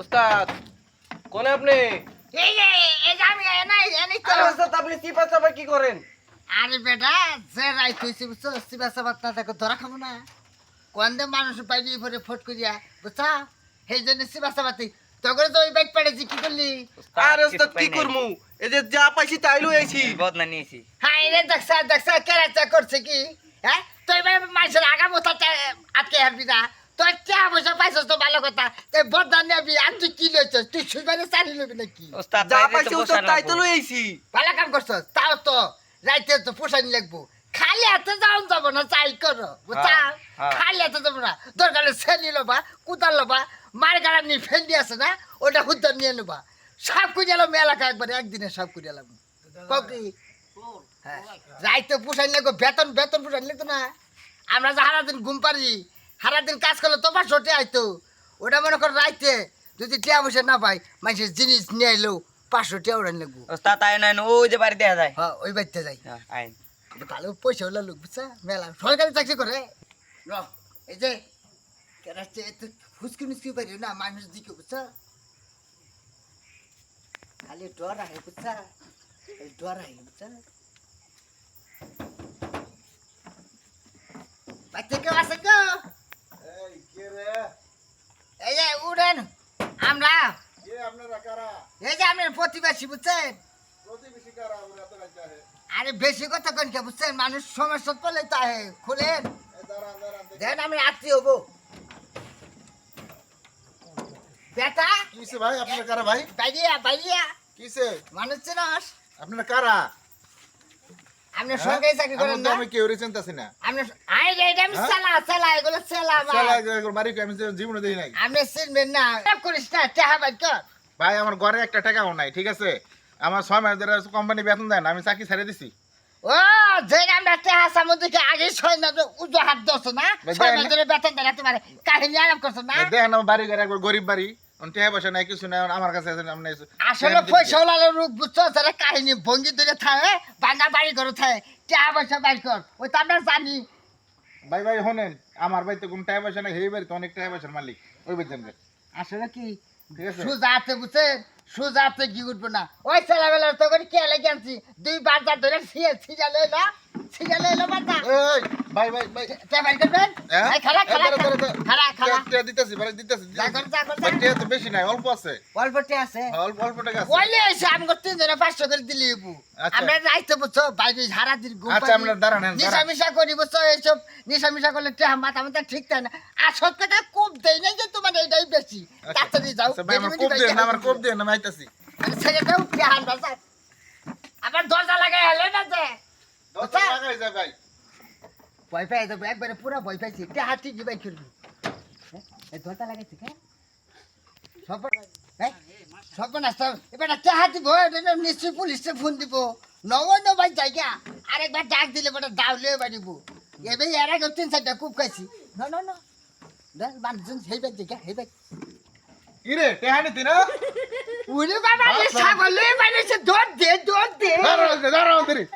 ওস্তাদ কোন আপনি? এই যে এই যে আমি এনে তো আরে ওস্তাদ আপনি চিপা চাপা কি করেন? আরে বেটা যে রাইত হইছে বুঝছো সিবা সাবাত না তাকে ধরা খাবো না কোন দে মানুষ বাইরে পরে ফট করিয়া বুঝছা সেই জন্য সিবা সাবাতি তখন তো ওই বাইক পেড়েছি কি করলি আরে ওস্তাদ কি করমু? এই যে যা পাইছি তাই লই আইছি। বদনা নিয়েছি। হ্যাঁ রে দেখছা কেরাচা করছে কি হ্যাঁ তুই মানুষের আগা মোথাটা আটকে হারবি না তোর চা বসে পাইছস তো ভালো কথা তুই বদনাম নেবি আর তুই কি লইছস তুই সুইবারে চালি লবি নাকি ওস্তাদ যা বাইরে পাইছি তো ওস্তাদ বসানো তাই তো লাগবো। লই আইছি। ভালো কাম করছস তাও তো রাইতে তো পোষানি লাগবো খালি হাতে যাও যাবো না চাই করো বুঝছা হ্যাঁ। খালি হাতে যাবো না দরকার ছেনি লবা কুতার লবা মার গাড়া নিয়ে ফেন্ডি আছে না ওটা হুদ্দার নিয়ে নেবা সাপ করে এলাম এলাকা একবারে একদিনে সাপ করে এলাম কি হ্যাঁ রাইতে পোষানি লাগবো বেতন পোষানি লাগতো না আমরা যে সারাদিন ঘুম পারি সারাদিন কাজ করলে তো 500 টাকা আইতো ওটা মনে কর রাইতে যদি টিয়া বসে না পাই মানুষের জিনিস নিয়ে এলো 500 টাকা ওরা লাগবো ওস্তাদ আয় না ওই যে বাড়ি দেখা যায়। হ্যাঁ ওই বাড়িতে যাই হ্যাঁ, আইন। ভালো পয়সা হলো লোক বুঝছা মেলা সরকারি চাকরি করে এই যে কেরাচ্ছে ফুসকি মুসকি পারি না মানুষ দিকে বুঝছা খালি ডর আহে বুঝছা এই ডর আহে বুঝছা বাচ্চা কেউ আছে গো এই কে রে? এই যে উড়েন আমরা কে আপনারা কারা? এই যে আমি প্রতিবাসী বুঝছেন প্রতিবেশী কারা? আমরা এত রাইতে আহে। আরে বেশি কথা কেন কে বুঝছেন মানুষ সমস্যা পড়লে তো আহে খুলেন এই দাঁড়ান, দেখি। দেন আমি আত্মীয় হবো বেটা কিসে ভাই? আপনারা কারা ভাই? বাইরিয়া কিসে? মানুষ চিনস আপনারা কারা? আপনি সরকারি চাকরি করেন আমার তো না আমি কেউ চিন্তাছি না। আপনি আই রে এটা আমি হ্যাঁ? চালা এগুলো চালা শালা এগুলো বাড়ি কই? আমি তো জীবনে দেখি নাই। আপনি চিনবেন না খারাপ করিস না টাকা বাইর কর ভাই আমার ঘরে একটা টাকাও নাই, ঠিক আছে? আমার 6 মাস ধরে কোম্পানি বেতন দেয় না, আমি চাকরি ছেড়ে দিছি। ও যে আমরা টাকা সামুদ্রিকে আগে 6 মাস উজো হাত দছ না ভাই, 6 দেন মাস না। ধরে বেতন দেয় না তোমার কাহিনী আরাম করছ না ভাই, দেখেন আমার বাড়ি ঘরে একবার গরিব বাড়ি, টাকা পয়সা নাই, কিছু নাই, আমার কাছে আছে আপনি আসলে পয়সা হলালে রূপ বুঝছো যারা কাহিনী ভঙ্গি ধরে থাকে বাঙ্গা বাড়ি ঘরে থাকে টাকা পয়সা বাইর কর ওই তো আমরা জানি ভাই ভাই শোনেন, আমার বাড়িতে কোনো টাকা পয়সা নাই, এই বাড়িতে অনেক টাকা পয়সার মালিক, ওই বাড়িতে যান। আসলে কি ঠিক আছে? সুজাতে বুঝছেন সুজাতে কি উঠবো না ওই ছেলেবেলার তো করে কে লেগে আনছি 2 বাজার ধরে ছিড়ালে এলো বাতা এই ভাই ভাই ভাই তে বাইর করবেন হ্যাঁ? এই খালা টাকা দিতেছি ভাই, দিতেছি। যা কর, যা কর, যা। ভাই, টাকা তো বেশি নাই, অল্প আছে। অল্পতে আছে অল্প অল্প টাকা আছে। ওইলে এসে আমি করতে জন্য 500 করে দিলি এবু আচ্ছা। আমরা যাইতে বুঝছো বাইরে সারা দিন ঘুম আচ্ছা, আমরা দাঁড়ান, দাঁড়ান। নিশা মিশা করি বুঝছো এইসব নিশা মিশা করলে টেহা মাথা মাথা ঠিক থাকে না আর সব কথা খুব দেই না যে তোমার এইটাই বেশি তাড়াতাড়ি যাও আচ্ছা, ভাই আমার কোপ দেন না, আমার কোপ দেন না, আমি আইতাছি। ছেলেটাও টেহান বাজার আবার দরজা লাগাই হলে না যে দরজা লাগাই যায় ভাই। ভয় পাই যাবো একবারে পুরো ভয় পাইছি টেহা ঠিক জিবাই করবি এই দরজা লাগাইছি কে সর্বনাশ এবার টেহা দিব নিশ্চয়ই পুলিশে ফোন দিব নয় ভাই জায়গা আরেকবার ডাক দিলে বেটা দাউলে বাড়িব এবার এর আগে 3-4টা কূপ খাইছি না মানুষজন সেই ভাই জায়গা সেই ভাই কি রে, টাকা নিতি না? উনি বাবা ছাগল মানুষের দৌড় দে দাঁড়াও, দাঁড়াও, দাঁড়াও।